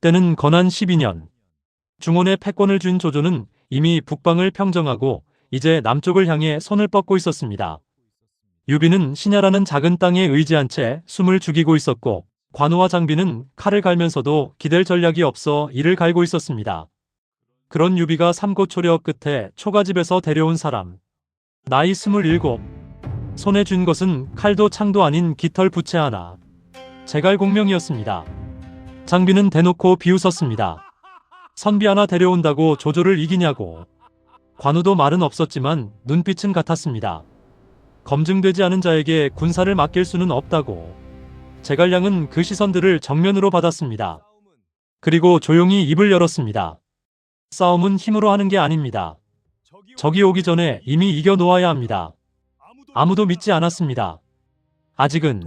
때는 건한 12년. 중원에 패권을 쥔 조조는 이미 북방을 평정하고 이제 남쪽을 향해 손을 뻗고 있었습니다. 유비는 신야라는 작은 땅에 의지한 채 숨을 죽이고 있었고 관우와 장비는 칼을 갈면서도 기댈 전략이 없어 이를 갈고 있었습니다. 그런 유비가 삼고초려 끝에 초가집에서 데려온 사람. 나이 27. 손에 쥔 것은 칼도 창도 아닌 깃털 부채 하나. 제갈공명이었습니다. 장비는 대놓고 비웃었습니다. 선비 하나 데려온다고 조조를 이기냐고. 관우도 말은 없었지만 눈빛은 같았습니다. 검증되지 않은 자에게 군사를 맡길 수는 없다고. 제갈량은 그 시선들을 정면으로 받았습니다. 그리고 조용히 입을 열었습니다. 싸움은 힘으로 하는 게 아닙니다. 적이 오기 전에 이미 이겨놓아야 합니다. 아무도 믿지 않았습니다. 아직은.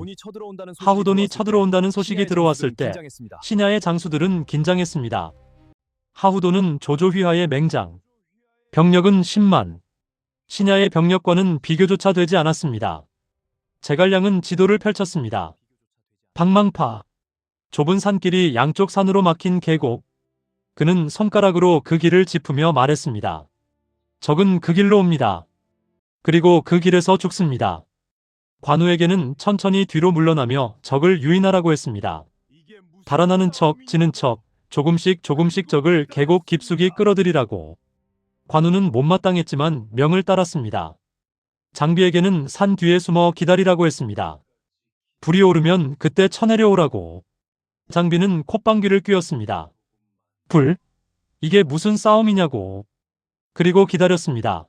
하후돈이 쳐들어온다는 소식이 들어왔을 때 신야의 장수들은 긴장했습니다. 하후돈은 조조 휘하의 맹장. 병력은 10만. 신야의 병력과는 비교조차 되지 않았습니다. 제갈량은 지도를 펼쳤습니다. 방망파. 좁은 산길이 양쪽 산으로 막힌 계곡. 그는 손가락으로 그 길을 짚으며 말했습니다. 적은 그 길로 옵니다. 그리고 그 길에서 죽습니다. 관우에게는 천천히 뒤로 물러나며 적을 유인하라고 했습니다. 달아나는 척, 지는 척, 조금씩 적을 계곡 깊숙이 끌어들이라고. 관우는 못마땅했지만 명을 따랐습니다. 장비에게는 산 뒤에 숨어 기다리라고 했습니다. 불이 오르면 그때 쳐내려오라고. 장비는 콧방귀를 뀌었습니다. 불? 이게 무슨 싸움이냐고. 그리고 기다렸습니다.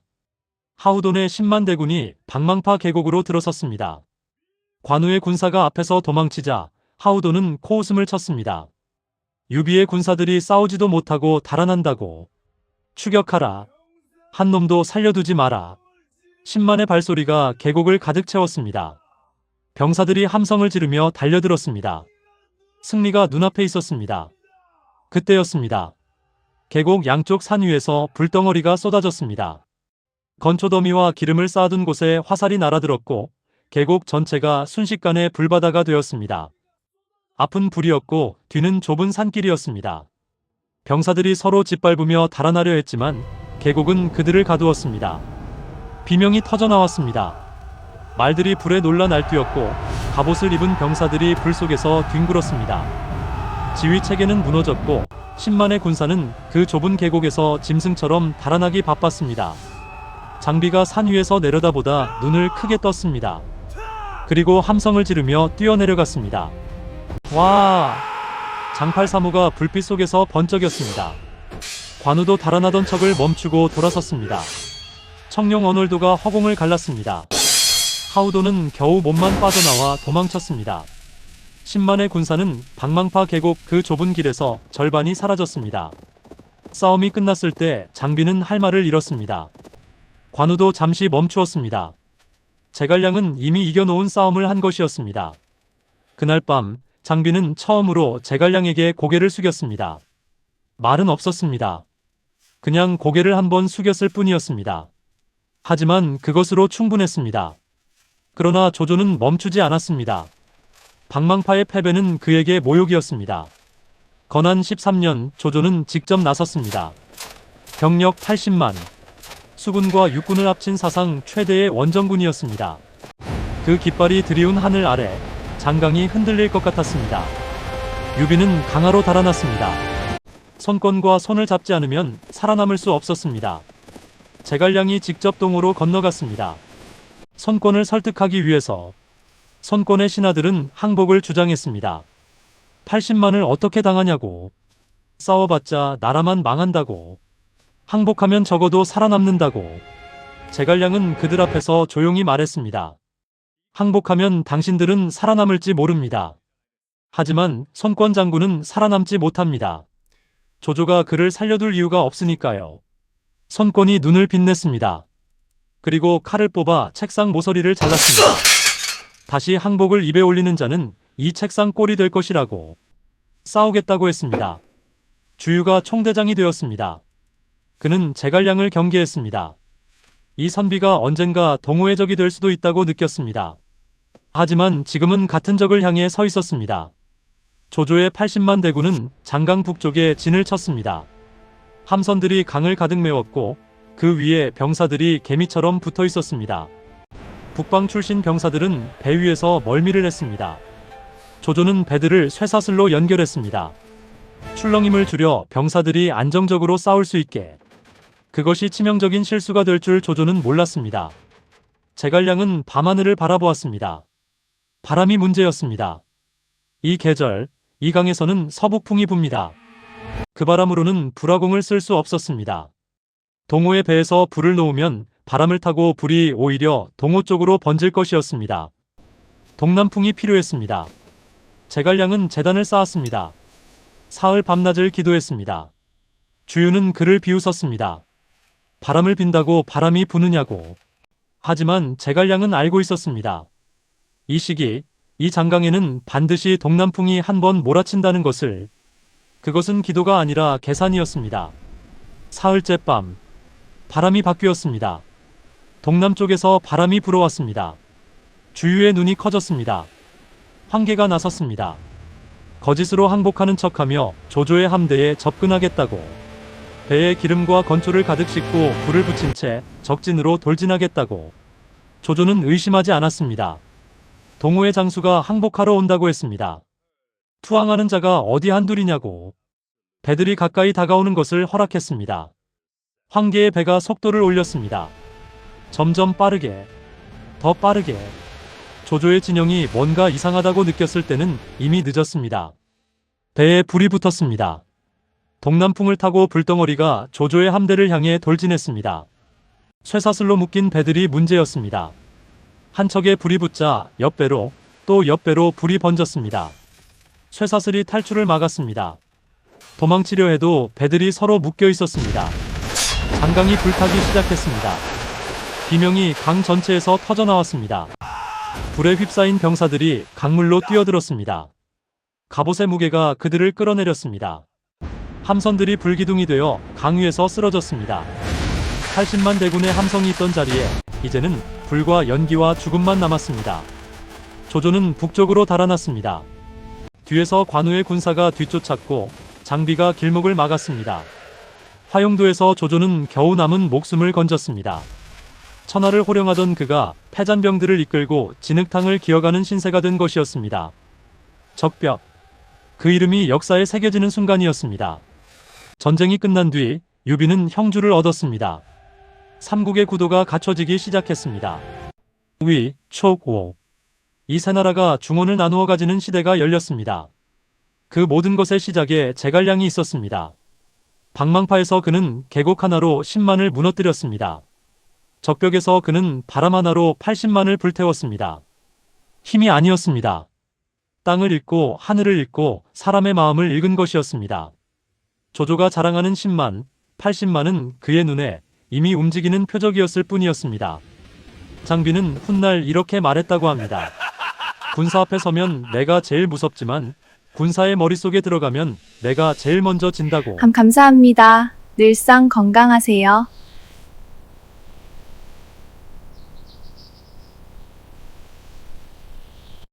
하후돈의 10만 대군이 방망파 계곡으로 들어섰습니다. 관우의 군사가 앞에서 도망치자 하후돈은 코웃음을 쳤습니다. 유비의 군사들이 싸우지도 못하고 달아난다고. 추격하라. 한 놈도 살려두지 마라. 10만의 발소리가 계곡을 가득 채웠습니다. 병사들이 함성을 지르며 달려들었습니다. 승리가 눈앞에 있었습니다. 그때였습니다. 계곡 양쪽 산 위에서 불덩어리가 쏟아졌습니다. 건초더미와 기름을 쌓아둔 곳에 화살이 날아들었고 계곡 전체가 순식간에 불바다가 되었습니다. 앞은 불이었고 뒤는 좁은 산길이었습니다. 병사들이 서로 짓밟으며 달아나려 했지만 계곡은 그들을 가두었습니다. 비명이 터져나왔습니다. 말들이 불에 놀라 날뛰었고 갑옷을 입은 병사들이 불 속에서 뒹굴었습니다. 지휘체계는 무너졌고 10만의 군사는 그 좁은 계곡에서 짐승처럼 달아나기 바빴습니다. 장비가 산 위에서 내려다보다 눈을 크게 떴습니다. 그리고 함성을 지르며 뛰어내려갔습니다. 와! 장팔사무가 불빛 속에서 번쩍였습니다. 관우도 달아나던 척을 멈추고 돌아섰습니다. 청룡 어놀도가 허공을 갈랐습니다. 하우도는 겨우 몸만 빠져나와 도망쳤습니다. 10만의 군사는 방망파 계곡 그 좁은 길에서 절반이 사라졌습니다. 싸움이 끝났을 때 장비는 할 말을 잃었습니다. 관우도 잠시 멈추었습니다. 제갈량은 이미 이겨놓은 싸움을 한 것이었습니다. 그날 밤 장비는 처음으로 제갈량에게 고개를 숙였습니다. 말은 없었습니다. 그냥 고개를 한번 숙였을 뿐이었습니다. 하지만 그것으로 충분했습니다. 그러나 조조는 멈추지 않았습니다. 방망파의 패배는 그에게 모욕이었습니다. 건한 13년 조조는 직접 나섰습니다. 병력 80만, 수군과 육군을 합친 사상 최대의 원정군이었습니다. 그 깃발이 드리운 하늘 아래 장강이 흔들릴 것 같았습니다. 유비는 강화로 달아났습니다. 손권과 손을 잡지 않으면 살아남을 수 없었습니다. 제갈량이 직접 동호로 건너갔습니다. 손권을 설득하기 위해서. 손권의 신하들은 항복을 주장했습니다. 80만을 어떻게 당하냐고. 싸워봤자 나라만 망한다고. 항복하면 적어도 살아남는다고. 제갈량은 그들 앞에서 조용히 말했습니다. 항복하면 당신들은 살아남을지 모릅니다. 하지만 손권 장군은 살아남지 못합니다. 조조가 그를 살려둘 이유가 없으니까요. 손권이 눈을 빛냈습니다. 그리고 칼을 뽑아 책상 모서리를 잘랐습니다. 다시 항복을 입에 올리는 자는 이 책상 꼴이 될 것이라고. 싸우겠다고 했습니다. 주유가 총대장이 되었습니다. 그는 제갈량을 경계했습니다. 이 선비가 언젠가 동호의 적이 될 수도 있다고 느꼈습니다. 하지만 지금은 같은 적을 향해 서 있었습니다. 조조의 80만 대군은 장강 북쪽에 진을 쳤습니다. 함선들이 강을 가득 메웠고 그 위에 병사들이 개미처럼 붙어 있었습니다. 북방 출신 병사들은 배 위에서 멀미를 했습니다. 조조는 배들을 쇠사슬로 연결했습니다. 출렁임을 줄여 병사들이 안정적으로 싸울 수 있게. 그것이 치명적인 실수가 될 줄 조조는 몰랐습니다. 제갈량은 밤하늘을 바라보았습니다. 바람이 문제였습니다. 이 계절, 이 강에서는 서북풍이 붑니다. 그 바람으로는 불화공을 쓸 수 없었습니다. 동호의 배에서 불을 놓으면 바람을 타고 불이 오히려 동호 쪽으로 번질 것이었습니다. 동남풍이 필요했습니다. 제갈량은 제단을 쌓았습니다. 사흘 밤낮을 기도했습니다. 주유는 그를 비웃었습니다. 바람을 빈다고 바람이 부느냐고. 하지만 제갈량은 알고 있었습니다. 이 시기, 이 장강에는 반드시 동남풍이 한 번 몰아친다는 것을. 그것은 기도가 아니라 계산이었습니다. 사흘째 밤, 바람이 바뀌었습니다. 동남쪽에서 바람이 불어왔습니다. 주유의 눈이 커졌습니다. 황계가 나섰습니다. 거짓으로 항복하는 척하며 조조의 함대에 접근하겠다고. 배에 기름과 건초를 가득 싣고 불을 붙인 채 적진으로 돌진하겠다고. 조조는 의심하지 않았습니다. 동호의 장수가 항복하러 온다고 했습니다. 투항하는 자가 어디 한둘이냐고. 배들이 가까이 다가오는 것을 허락했습니다. 황계의 배가 속도를 올렸습니다. 점점 빠르게, 더 빠르게. 조조의 진영이 뭔가 이상하다고 느꼈을 때는 이미 늦었습니다. 배에 불이 붙었습니다. 동남풍을 타고 불덩어리가 조조의 함대를 향해 돌진했습니다. 쇠사슬로 묶인 배들이 문제였습니다. 한 척에 불이 붙자 옆배로 또 옆배로 불이 번졌습니다. 쇠사슬이 탈출을 막았습니다. 도망치려 해도 배들이 서로 묶여 있었습니다. 장강이 불타기 시작했습니다. 비명이 강 전체에서 터져나왔습니다. 불에 휩싸인 병사들이 강물로 뛰어들었습니다. 갑옷의 무게가 그들을 끌어내렸습니다. 함선들이 불기둥이 되어 강 위에서 쓰러졌습니다. 80만 대군의 함성이 있던 자리에 이제는 불과 연기와 죽음만 남았습니다. 조조는 북쪽으로 달아났습니다. 뒤에서 관우의 군사가 뒤쫓았고 장비가 길목을 막았습니다. 화용도에서 조조는 겨우 남은 목숨을 건졌습니다. 천하를 호령하던 그가 패잔병들을 이끌고 진흙탕을 기어가는 신세가 된 것이었습니다. 적벽. 그 이름이 역사에 새겨지는 순간이었습니다. 전쟁이 끝난 뒤 유비는 형주를 얻었습니다. 삼국의 구도가 갖춰지기 시작했습니다. 위, 촉, 오. 이 세 나라가 중원을 나누어 가지는 시대가 열렸습니다. 그 모든 것의 시작에 제갈량이 있었습니다. 방망파에서 그는 계곡 하나로 10만을 무너뜨렸습니다. 적벽에서 그는 바람 하나로 80만을 불태웠습니다. 힘이 아니었습니다. 땅을 읽고 하늘을 읽고 사람의 마음을 읽은 것이었습니다. 조조가 자랑하는 10만, 80만은 그의 눈에 이미 움직이는 표적이었을 뿐이었습니다. 장비는 훗날 이렇게 말했다고 합니다. 군사 앞에 서면 내가 제일 무섭지만 군사의 머릿속에 들어가면 내가 제일 먼저 진다고. 감사합니다. 늘상 건강하세요.